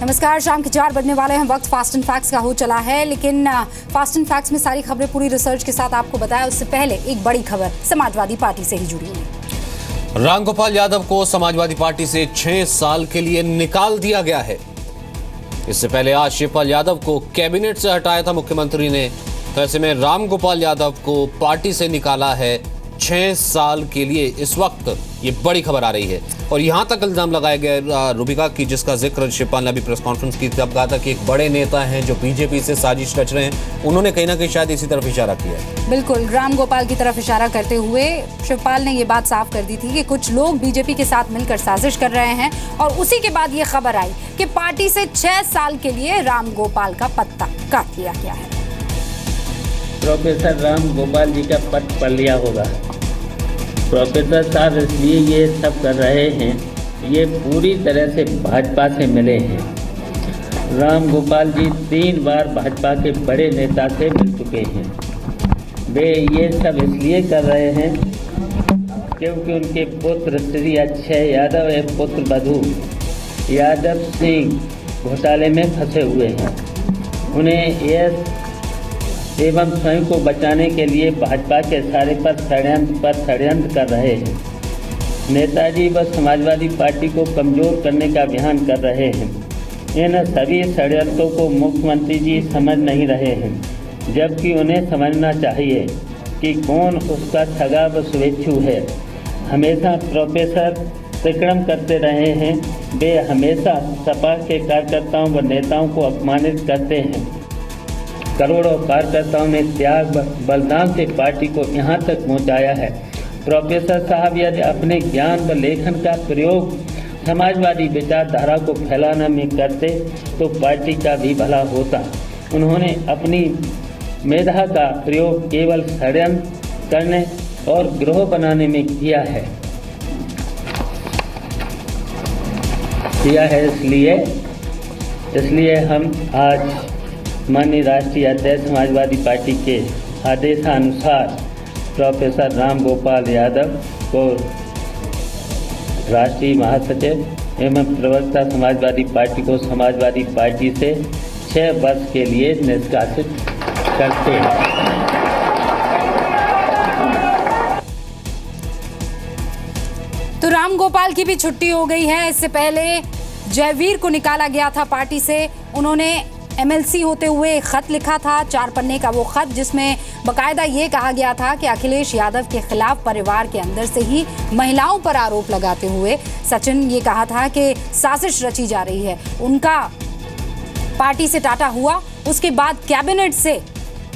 नमस्कार, शाम के 4 बजने वाले हैं। वक्त फास्ट एंड फैक्ट्स का हो चला है, लेकिन फास्ट एंड फैक्ट्स में सारी खबरें पूरी रिसर्च के साथ आपको बताया। उससे पहले एक बड़ी खबर समाजवादी पार्टी से ही जुड़ी है। रामगोपाल यादव को समाजवादी पार्टी से 6 साल के लिए निकाल दिया गया है। इससे पहले आज शिवपाल यादव को कैबिनेट से हटाया था मुख्यमंत्री ने। तो ऐसे में रामगोपाल यादव को पार्टी से निकाला है 6 साल के लिए। इस वक्त ये बड़ी खबर आ रही है और यहां तक इल्जाम लगाया गया रूबिका की, जिसका जिक्र शिवपाल ने अभी प्रेस कॉन्फ्रेंस की तब कहा था कि एक बड़े नेता हैं जो बीजेपी से साजिश रच रहे हैं। उन्होंने कहीं ना कहीं शायद इसी तरफ इशारा किया है। बिल्कुल, रामगोपाल की तरफ इशारा करते हुए शिवपाल ने ये बात साफ कर दी थी कि कुछ लोग बीजेपी के साथ मिलकर साजिश कर रहे हैं और उसी के बाद ये खबर आई कि पार्टी से 6 साल के लिए रामगोपाल का पत्ता काट लिया गया है। प्रोफेसर रामगोपाल जी का पद पढ़ लिया होगा। प्रोफेसर साहब इसलिए ये सब कर रहे हैं, ये पूरी तरह से भाजपा से मिले हैं। रामगोपाल जी 3 बार भाजपा के बड़े नेता से मिल चुके हैं। वे ये सब इसलिए कर रहे हैं क्योंकि उनके पुत्र श्री अक्षय यादव एवं पुत्र वधू यादव सिंह घोटाले में फंसे हुए हैं। उन्हें यह एवं स्वयं को बचाने के लिए भाजपा के इशारे पर षड्यंत्र कर रहे हैं। नेताजी व समाजवादी पार्टी को कमज़ोर करने का अभियान कर रहे हैं। इन सभी षड्यंत्रों को मुख्यमंत्री जी समझ नहीं रहे हैं, जबकि उन्हें समझना चाहिए कि कौन उसका सगा व शुभेच्छु है। हमेशा प्रोफेसर तिकड़म करते रहे हैं। वे हमेशा सपा के कार्यकर्ताओं व नेताओं को अपमानित करते हैं। करोड़ों कार्यकर्ताओं ने त्याग बलिदान से पार्टी को यहाँ तक पहुँचाया है। प्रोफेसर साहब यदि अपने ज्ञान व लेखन का प्रयोग समाजवादी विचारधारा को फैलाने में करते तो पार्टी का भी भला होता। उन्होंने अपनी मेधा का प्रयोग केवल षड्यंत्र करने और गिरोह बनाने में किया है। इसलिए हम आज माननीय राष्ट्रीय अध्यक्ष समाजवादी पार्टी के आदेशानुसार प्रोफेसर रामगोपाल यादव को राष्ट्रीय महासचिव एवं प्रवक्ता समाजवादी पार्टी को समाजवादी पार्टी से 6 वर्ष के लिए निष्कासित करते हैं। तो रामगोपाल की भी छुट्टी हो गई है। इससे पहले जयवीर को निकाला गया था पार्टी से। उन्होंने एमएलसी होते हुए एक खत लिखा था, 4 पन्ने का वो खत, जिसमें बकायदा ये कहा गया था कि अखिलेश यादव के खिलाफ परिवार के अंदर से ही महिलाओं पर आरोप लगाते हुए सचिन ये कहा था कि साजिश रची जा रही है। उनका पार्टी से टाटा हुआ। उसके बाद कैबिनेट से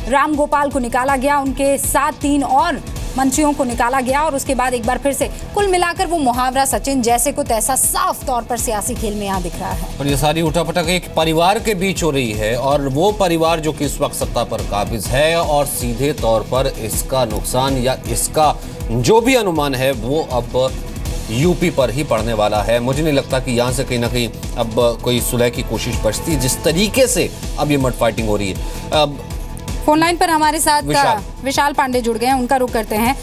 रामगोपाल को निकाला गया, उनके साथ 3 और मंत्रियों को निकाला गया और उसके बाद एक बार फिर से कुल मिलाकर वो मुहावरा सचिन जैसे को तैसा साफ तौर पर सियासी खेल में यहाँ दिख रहा है। और ये सारी उठापटक एक परिवार के बीच हो रही है और वो परिवार जो कि इस वक्त सत्ता पर काबिज है और सीधे तौर पर इसका नुकसान या इसका जो भी अनुमान है वो अब यूपी पर ही पड़ने वाला है। मुझे नहीं लगता कि यहाँ से कहीं ना कहीं अब कोई सुलह की कोशिश बचती, जिस तरीके से अब ये मड फाइटिंग हो रही है। अब फोन लाइन पर हमारे साथ विशाल पांडे जुड़ गए हैं, उनका रुख करते हैं।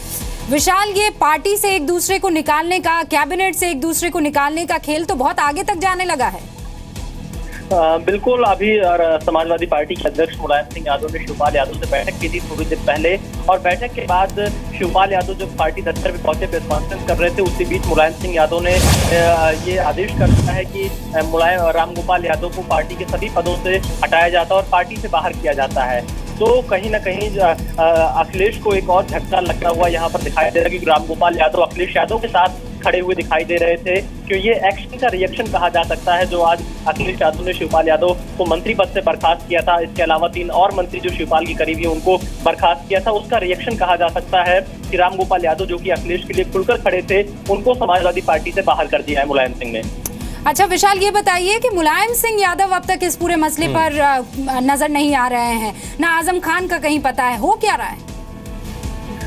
विशाल, ये पार्टी से एक दूसरे को निकालने का, कैबिनेट से एक दूसरे को निकालने का खेल तो बहुत आगे तक जाने लगा है। बिल्कुल, अभी समाजवादी पार्टी के अध्यक्ष मुलायम सिंह यादव ने शिवपाल यादव से बैठक की थी थोड़ी देर पहले और बैठक के बाद शिवपाल यादव जब पार्टी दफ्तर में पहुंचे प्रेस कॉन्फ्रेंस कर रहे थे, उसी बीच मुलायम सिंह यादव ने ये आदेश कर दिया है कि रामगोपाल यादव को पार्टी के सभी पदों से हटाया जाता है और पार्टी से बाहर किया जाता है। तो कहीं ना कहीं अखिलेश को एक और झटका लगता हुआ यहाँ पर दिखाई दे रहा है कि रामगोपाल यादव अखिलेश यादव के साथ खड़े हुए दिखाई दे रहे थे। क्यों ये एक्शन का रिएक्शन कहा जा सकता है जो आज अखिलेश यादव ने शिवपाल यादव को मंत्री पद से बर्खास्त किया था। इसके अलावा 3 और मंत्री जो शिवपाल की करीबी उनको बर्खास्त किया था, उसका रिएक्शन कहा जा सकता है कि रामगोपाल यादव जो कि अखिलेश के लिए खुलकर खड़े थे, उनको समाजवादी पार्टी से बाहर कर दिया है मुलायम सिंह ने। अच्छा विशाल, ये बताइए कि मुलायम सिंह यादव अब तक इस पूरे मसले पर नजर नहीं आ रहे हैं, ना आजम खान का कहीं पता है, हो क्या रहा है?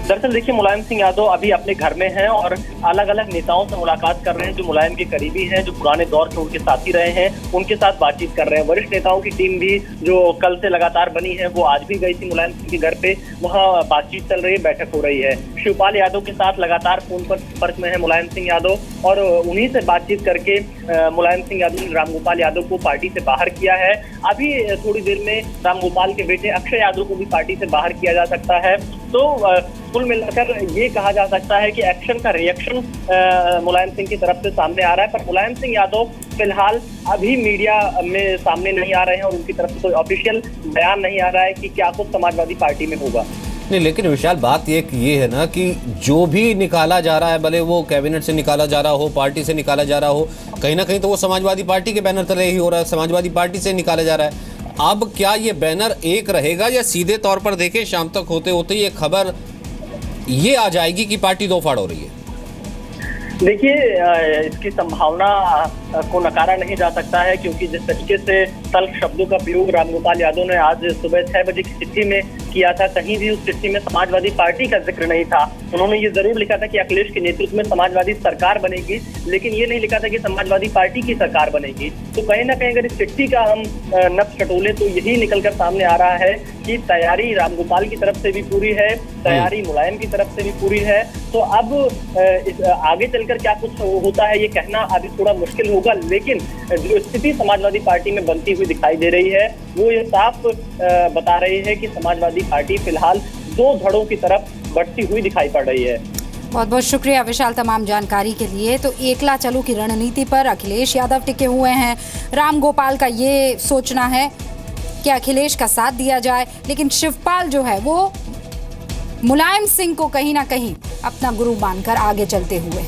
दरअसल देखिए, मुलायम सिंह यादव अभी अपने घर में हैं और अलग अलग नेताओं से मुलाकात कर रहे हैं जो मुलायम के करीबी हैं, जो पुराने दौर के उनके साथी रहे हैं, उनके साथ बातचीत कर रहे हैं। वरिष्ठ नेताओं की टीम भी जो कल से लगातार बनी है वो आज भी गई थी मुलायम सिंह के घर पे, वहाँ बातचीत चल रही है, बैठक हो रही है। शिवपाल यादव के साथ लगातार फोन पर संपर्क में है मुलायम सिंह यादव और उन्हीं से बातचीत करके मुलायम सिंह यादव ने रामगोपाल यादव को पार्टी से बाहर किया है। अभी थोड़ी देर में रामगोपाल के बेटे अक्षय यादव को भी पार्टी से बाहर किया जा सकता है। तो कुल मिलाकर ये कहा जा सकता है कि एक्शन का रिएक्शन मुलायम सिंह की तरफ से सामने आ रहा है, पर मुलायम सिंह यादव फिलहाल अभी मीडिया में सामने नहीं आ रहे हैं और उनकी तरफ से कोई ऑफिशियल बयान नहीं आ रहा है कि क्या कुछ समाजवादी पार्टी में होगा। नहीं, लेकिन विशाल बात ये है ना कि जो भी निकाला जा रहा है, भले वो कैबिनेट से निकाला जा रहा हो, पार्टी से निकाला जा रहा हो, कहीं ना कहीं तो वो समाजवादी पार्टी के बैनर तले ही हो रहा है, समाजवादी पार्टी से निकाला जा रहा है। अब क्या ये बैनर एक रहेगा या सीधे तौर पर देखें शाम तक होते होते ये खबर ये आ जाएगी कि पार्टी दो फाड़ हो रही है? देखिए, इसकी संभावना को नकारा नहीं जा सकता है, क्योंकि जिस तरीके से तल्ख शब्दों का प्रयोग रामगोपाल यादव ने आज सुबह 6 बजे की चिट्ठी में किया था, कहीं भी उस चिट्ठी में समाजवादी पार्टी का जिक्र नहीं था। उन्होंने ये जरूर लिखा था कि अखिलेश के नेतृत्व में समाजवादी सरकार बनेगी, लेकिन ये नहीं लिखा था कि समाजवादी पार्टी की सरकार बनेगी। तो कहीं ना कहीं अगर इस चिट्ठी का हम नक्श टटोले तो यही निकलकर सामने आ रहा है कि तैयारी रामगोपाल की तरफ से भी पूरी है, तैयारी मुलायम की तरफ से भी पूरी है। तो अब आगे चलकर क्या कुछ होता है ये कहना अभी थोड़ा मुश्किल होगा, लेकिन जो स्थिति समाजवादी पार्टी में बनती हुई दिखाई दे रही है वो ये साफ बता रही है कि समाजवादी पार्टी फिलहाल दो धड़ों की तरफ बढ़ती हुई दिखाई पड़ रही है। बहुत बहुत शुक्रिया विशाल तमाम जानकारी के लिए। तो एकला चलो की रणनीति पर अखिलेश यादव टिके हुए हैं। रामगोपाल का ये सोचना है कि अखिलेश का साथ दिया जाए, लेकिन शिवपाल जो है वो मुलायम सिंह को कहीं ना कहीं अपना गुरु मानकर आगे चलते हुए।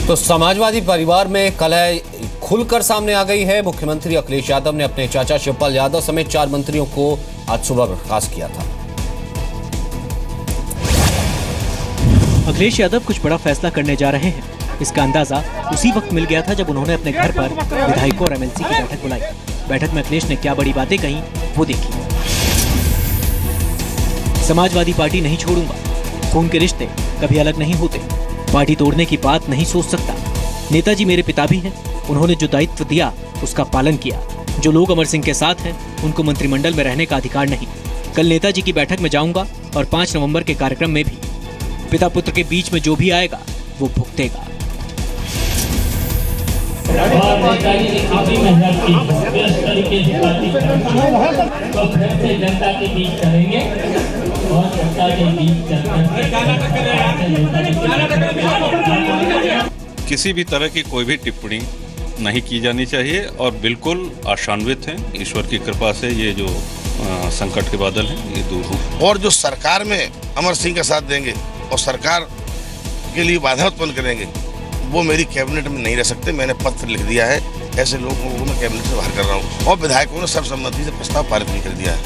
तो समाजवादी परिवार में कलह खुलकर सामने आ गई है। मुख्यमंत्री अखिलेश यादव ने अपने चाचा शिवपाल यादव समेत 4 मंत्रियों को आज सुबह बर्खास्त किया था। अखिलेश यादव कुछ बड़ा फैसला करने जा रहे हैं, इसका अंदाजा उसी वक्त मिल गया था जब उन्होंने अपने घर पर विधायकों और एमएलसी की बैठक बुलाई। बैठक में अखिलेश ने क्या बड़ी बातें कही वो देखिए। समाजवादी पार्टी नहीं छोड़ूंगा, खून के रिश्ते कभी अलग नहीं होते, पार्टी तोड़ने की बात नहीं सोच सकता। नेताजी मेरे पिता भी हैं, उन्होंने जो दायित्व दिया उसका पालन किया। जो लोग अमर सिंह के साथ हैं उनको मंत्रिमंडल में रहने का अधिकार नहीं। कल नेताजी की बैठक में जाऊंगा और 5 नवंबर के कार्यक्रम में भी पिता पुत्र के बीच में जो भी आएगा वो भुगतेगा। नेताजी ने काफी मेहनत की, इस तरीके से तो फिर से जनता के बीच करेंगे और जनता के बीच किसी भी तरह की कोई भी टिप्पणी नहीं की जानी चाहिए और बिल्कुल आशान्वित हैं। ईश्वर की कृपा से ये जो संकट के बादल हैं ये दूर हों और जो सरकार में अमर सिंह का साथ देंगे और सरकार के लिए बाधा उत्पन्न करेंगे वो मेरी कैबिनेट में नहीं रह सकते। मैंने पत्र लिख दिया है, ऐसे लोगों को मैं कैबिनेट से बाहर कर रहा हूँ और विधायकों ने सर्वसम्मति से प्रस्ताव पारित भी कर दिया है।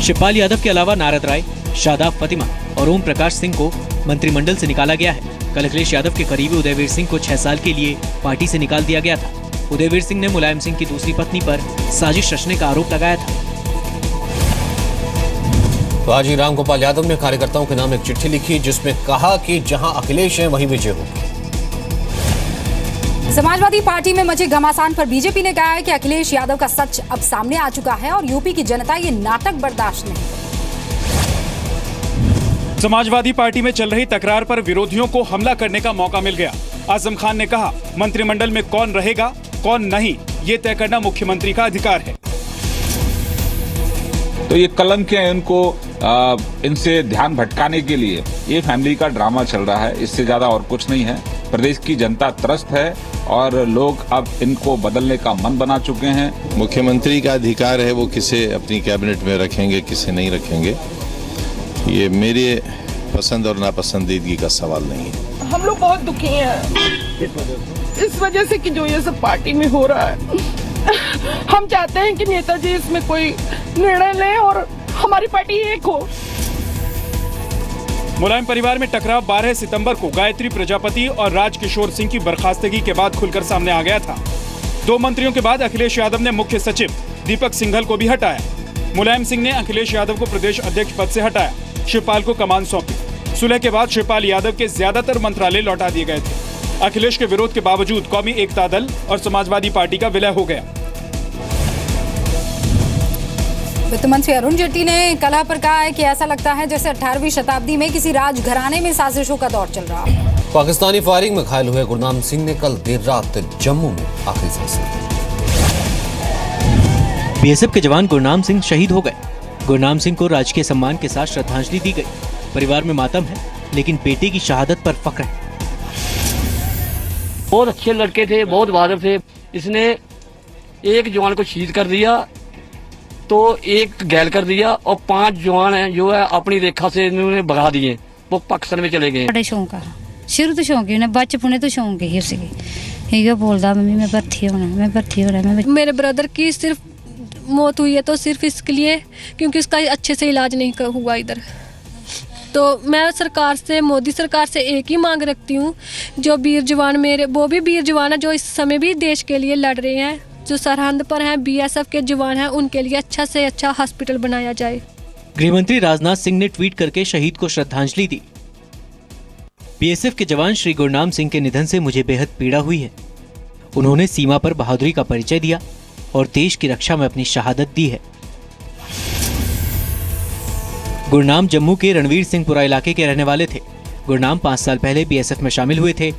शिवपाल यादव के अलावा नारद राय, शादाब फतिमा और ओम प्रकाश सिंह को मंत्रिमंडल से निकाला गया है। कल अखिलेश यादव के करीबी उदयवीर सिंह को 6 साल के लिए पार्टी से निकाल दिया गया था। उदयवीर सिंह ने मुलायम सिंह की दूसरी पत्नी पर साजिश रचने का आरोप लगाया था। तो आज ही रामगोपाल यादव ने कार्यकर्ताओं के नाम एक चिट्ठी लिखी जिसमें कहा कि जहां अखिलेश है वहीं विजय होगी। समाजवादी पार्टी में मचे घमासान पर बीजेपी ने कहा है कि अखिलेश यादव का सच अब सामने आ चुका है और यूपी की जनता ये नाटक बर्दाश्त नहीं। समाजवादी पार्टी में चल रही तकरार पर विरोधियों को हमला करने का मौका मिल गया। आजम खान ने कहा, मंत्रिमंडल में कौन रहेगा कौन नहीं ये तय करना मुख्यमंत्री का अधिकार है। तो ये कलंक है, इनको इनसे ध्यान भटकाने के लिए ये फैमिली का ड्रामा चल रहा है, इससे ज्यादा और कुछ नहीं है। प्रदेश की जनता त्रस्त है और लोग अब इनको बदलने का मन बना चुके हैं। मुख्यमंत्री का अधिकार है वो किसे अपनी कैबिनेट में रखेंगे किसे नहीं रखेंगे, ये मेरे पसंद और नापसंदीदगी का सवाल नहीं है। हम लोग बहुत दुखी हैं इस वजह से कि जो ये सब पार्टी में हो रहा है। हम चाहते हैं कि नेताजी इसमें कोई निर्णय लें और हमारी पार्टी एक हो। मुलायम परिवार में टकराव 12 सितंबर को गायत्री प्रजापति और राजकिशोर सिंह की बर्खास्तगी के बाद खुलकर सामने आ गया था। 2 मंत्रियों के बाद अखिलेश यादव ने मुख्य सचिव दीपक सिंघल को भी हटाया। मुलायम सिंह ने अखिलेश यादव को प्रदेश अध्यक्ष पद से हटाया, शिवपाल को कमान सौंपी। सुलह के बाद शिवपाल यादव के ज्यादातर मंत्रालय लौटा दिए गए थे। अखिलेश के विरोध के बावजूद कौमी एकता दल और समाजवादी पार्टी का विलय हो गया। वित्त मंत्री अरुण जेटली ने कलह पर कहा है कि ऐसा लगता है जैसे 18वीं शताब्दी में किसी राजघराने में साजिशों का दौर चल रहा है। पाकिस्तानी फायरिंग में घायल हुए गुरनाम सिंह ने कल देर रात जम्मू में आखिरी सांस ली। बीएसएफ के जवान गुरनाम सिंह शहीद हो गए। गुरनाम सिंह को राजकीय सम्मान के साथ श्रद्धांजलि दी गई। परिवार में मातम है, लेकिन बेटे की शहादत पर फख्र है। बहुत अच्छे लड़के थे, बहुत बहादुर थे। इसने एक जवान को शहीद कर दिया तो एक घायल कर दिया और 5 जवान हैं जो है अपनी रेखा से इन्होंने भगा दिए, वो पाकिस्तान में चले गए। बड़े शौक है, शुरू तो शौक ही बचपने तो शौक ही उसकी। ये बोलता मम्मी मैं भर्ती होना, मैं भर्ती होना। मेरे ब्रदर की सिर्फ मौत हुई है तो सिर्फ इसके लिए क्योंकि उसका अच्छे से इलाज नहीं हुआ इधर। तो मैं सरकार से, मोदी सरकार से एक ही मांग रखती हूँ, जो वीर जवान मेरे, वो भी वीर जवान है जो इस समय भी देश के लिए लड़ रहे हैं, जो सरहद पर हैं, बीएसएफ के जवान हैं, उनके लिए अच्छा से अच्छा हॉस्पिटल बनाया जाए। गृहमंत्री राजनाथ सिंह ने ट्वीट करके शहीद को श्रद्धांजलि दी। बीएसएफ के जवान श्री गुरनाम सिंह के निधन से मुझे बेहद पीड़ा हुई है। उन्होंने सीमा पर बहादुरी का परिचय दिया और देश की रक्षा में अपनी शहादत दी है। गुरनाम जम्मू के रणवीर सिंहपुरा इलाके के रहने वाले थे। गुरनाम 5 साल पहले बीएसएफ में शामिल हुए थे।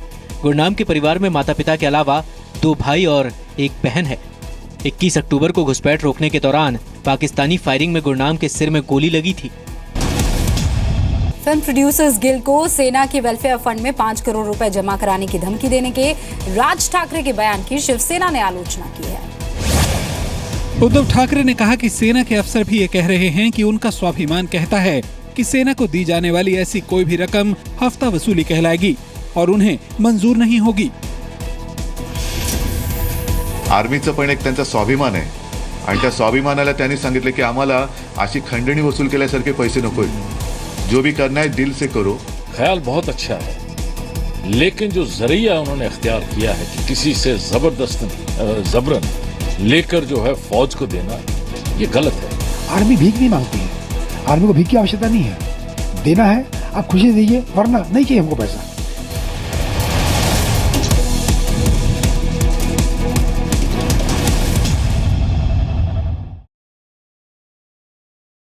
गुरनाम के परिवार में माता पिता के अलावा 2 भाई और एक बहन है। 21 अक्टूबर को घुसपैठ रोकने के दौरान पाकिस्तानी फायरिंग में गुरनाम के सिर में गोली लगी थी। फिल्म प्रोड्यूसर्स गिल्ड को सेना के वेलफेयर फंड में 5 करोड़ रुपए जमा कराने की धमकी देने के राज ठाकरे के बयान की शिवसेना ने आलोचना की है। उद्धव ठाकरे ने कहा कि सेना के अफसर भी ये कह रहे हैं कि उनका स्वाभिमान कहता है कि सेना को दी जाने वाली ऐसी कोई भी रकम हफ्ता वसूली कहलाएगी और उन्हें मंजूर नहीं होगी। आर्मीचं पण एक त्यांचा स्वाभिमान आहे आणि त्या स्वाभिमानाला त्यांनी सांगितले की आम्हाला अशी खंडणी वसूल केल्यासारखे पैसे नकोय, जो भी करना है दिल से करो। ख्याल बहुत अच्छा है, लेकिन जो जरिया उन्होंने अख्तियार किया है कि किसी से जबरन लेकर जो है फौज को देना, ये गलत है। आर्मी भीख नहीं मांगती है, आर्मी को भीख की आवश्यकता नहीं है। देना है आप खुशी दीजिए, वरना नहीं चाहिए हमको पैसा।